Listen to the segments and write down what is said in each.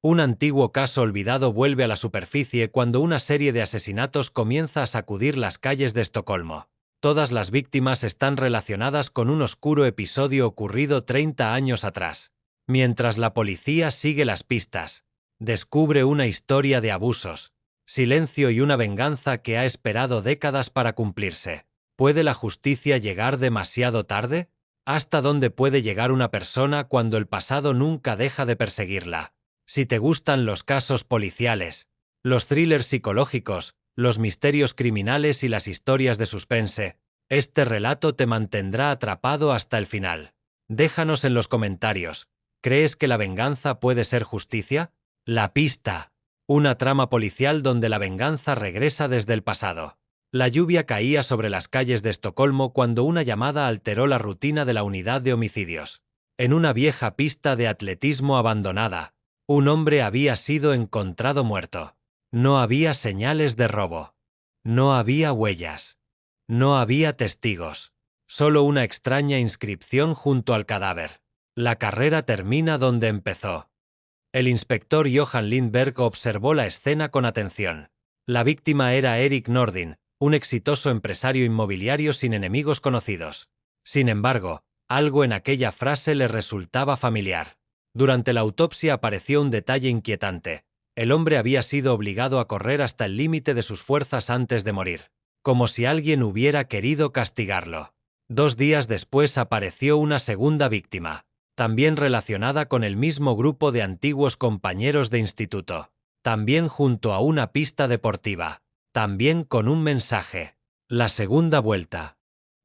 Un antiguo caso olvidado vuelve a la superficie cuando una serie de asesinatos comienza a sacudir las calles de Estocolmo. Todas las víctimas están relacionadas con un oscuro episodio ocurrido 30 años atrás. Mientras la policía sigue las pistas, descubre una historia de abusos, silencio y una venganza que ha esperado décadas para cumplirse. ¿Puede la justicia llegar demasiado tarde? ¿Hasta dónde puede llegar una persona cuando el pasado nunca deja de perseguirla? Si te gustan los casos policiales, los thrillers psicológicos, los misterios criminales y las historias de suspense, este relato te mantendrá atrapado hasta el final. Déjanos en los comentarios, ¿crees que la venganza puede ser justicia? La pista. Una trama policial donde la venganza regresa desde el pasado. La lluvia caía sobre las calles de Estocolmo cuando una llamada alteró la rutina de la unidad de homicidios. En una vieja pista de atletismo abandonada, un hombre había sido encontrado muerto. No había señales de robo. No había huellas. No había testigos. Solo una extraña inscripción junto al cadáver. La carrera termina donde empezó. El inspector Johan Lindberg observó la escena con atención. La víctima era Erik Nordin, un exitoso empresario inmobiliario sin enemigos conocidos. Sin embargo, algo en aquella frase le resultaba familiar. Durante la autopsia apareció un detalle inquietante. El hombre había sido obligado a correr hasta el límite de sus fuerzas antes de morir, como si alguien hubiera querido castigarlo. 2 días después apareció una segunda víctima, también relacionada con el mismo grupo de antiguos compañeros de instituto, también junto a una pista deportiva, también con un mensaje. La segunda vuelta.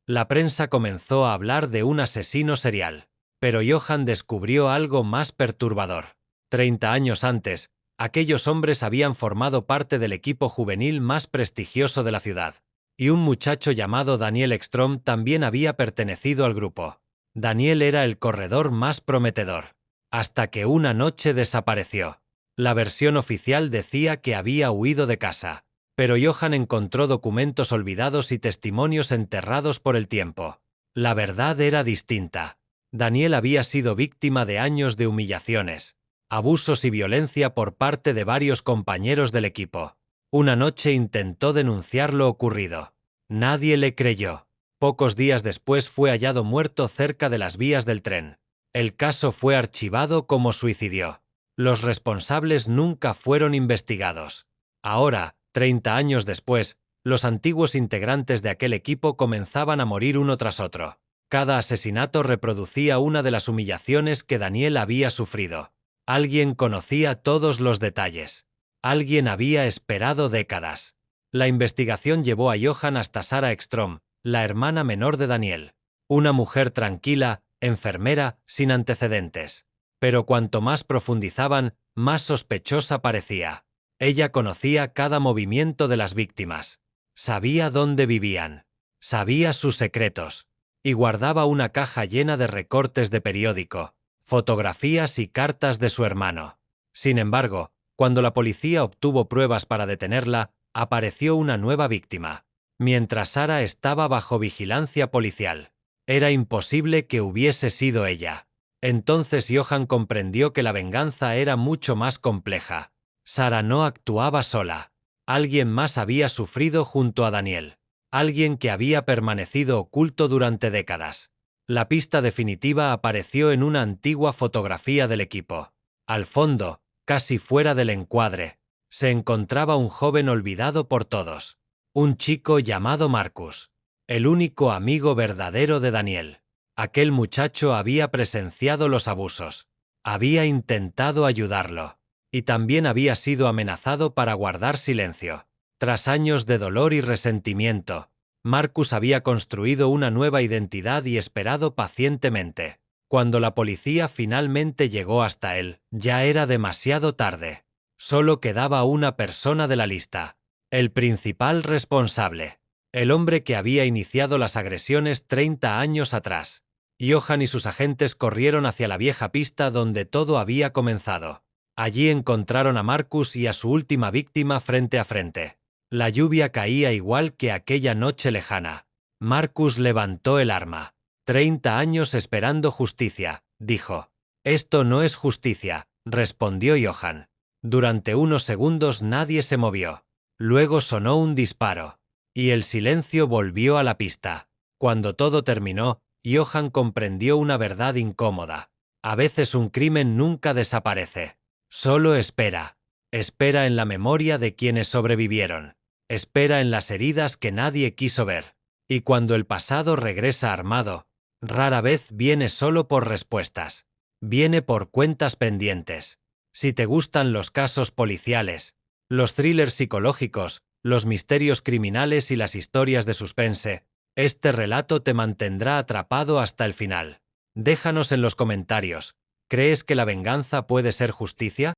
La prensa comenzó a hablar de un asesino serial, pero Johan descubrió algo más perturbador. 30 años antes, aquellos hombres habían formado parte del equipo juvenil más prestigioso de la ciudad, y un muchacho llamado Daniel Ekström también había pertenecido al grupo. Daniel era el corredor más prometedor, hasta que una noche desapareció. La versión oficial decía que había huido de casa, pero Johan encontró documentos olvidados y testimonios enterrados por el tiempo. La verdad era distinta. Daniel había sido víctima de años de humillaciones, abusos y violencia por parte de varios compañeros del equipo. Una noche intentó denunciar lo ocurrido. Nadie le creyó. Pocos días después fue hallado muerto cerca de las vías del tren. El caso fue archivado como suicidio. Los responsables nunca fueron investigados. Ahora, 30 años después, los antiguos integrantes de aquel equipo comenzaban a morir uno tras otro. Cada asesinato reproducía una de las humillaciones que Daniel había sufrido. Alguien conocía todos los detalles. Alguien había esperado décadas. La investigación llevó a Johan hasta Sara Ekström, la hermana menor de Daniel. Una mujer tranquila, enfermera, sin antecedentes. Pero cuanto más profundizaban, más sospechosa parecía. Ella conocía cada movimiento de las víctimas. Sabía dónde vivían. Sabía sus secretos. Y guardaba una caja llena de recortes de periódico, fotografías y cartas de su hermano. Sin embargo, cuando la policía obtuvo pruebas para detenerla, apareció una nueva víctima. Mientras Sara estaba bajo vigilancia policial. Era imposible que hubiese sido ella. Entonces Johan comprendió que la venganza era mucho más compleja. Sara no actuaba sola. Alguien más había sufrido junto a Daniel. Alguien que había permanecido oculto durante décadas. La pista definitiva apareció en una antigua fotografía del equipo. Al fondo, casi fuera del encuadre, se encontraba un joven olvidado por todos. Un chico llamado Marcus. El único amigo verdadero de Daniel. Aquel muchacho había presenciado los abusos. Había intentado ayudarlo. Y también había sido amenazado para guardar silencio. Tras años de dolor y resentimiento, Marcus había construido una nueva identidad y esperado pacientemente. Cuando la policía finalmente llegó hasta él, ya era demasiado tarde. Solo quedaba una persona de la lista. El principal responsable. El hombre que había iniciado las agresiones 30 años atrás. Johan y sus agentes corrieron hacia la vieja pista donde todo había comenzado. Allí encontraron a Marcus y a su última víctima frente a frente. La lluvia caía igual que aquella noche lejana. Marcus levantó el arma. 30 años esperando justicia, dijo. Esto no es justicia, respondió Johan. Durante unos segundos nadie se movió. Luego sonó un disparo. Y el silencio volvió a la pista. Cuando todo terminó, Johan comprendió una verdad incómoda. A veces un crimen nunca desaparece. Solo espera. Espera en la memoria de quienes sobrevivieron. Espera en las heridas que nadie quiso ver. Y cuando el pasado regresa armado, rara vez viene solo por respuestas. Viene por cuentas pendientes. Si te gustan los casos policiales, los thrillers psicológicos, los misterios criminales y las historias de suspense, este relato te mantendrá atrapado hasta el final. Déjanos en los comentarios. ¿Crees que la venganza puede ser justicia?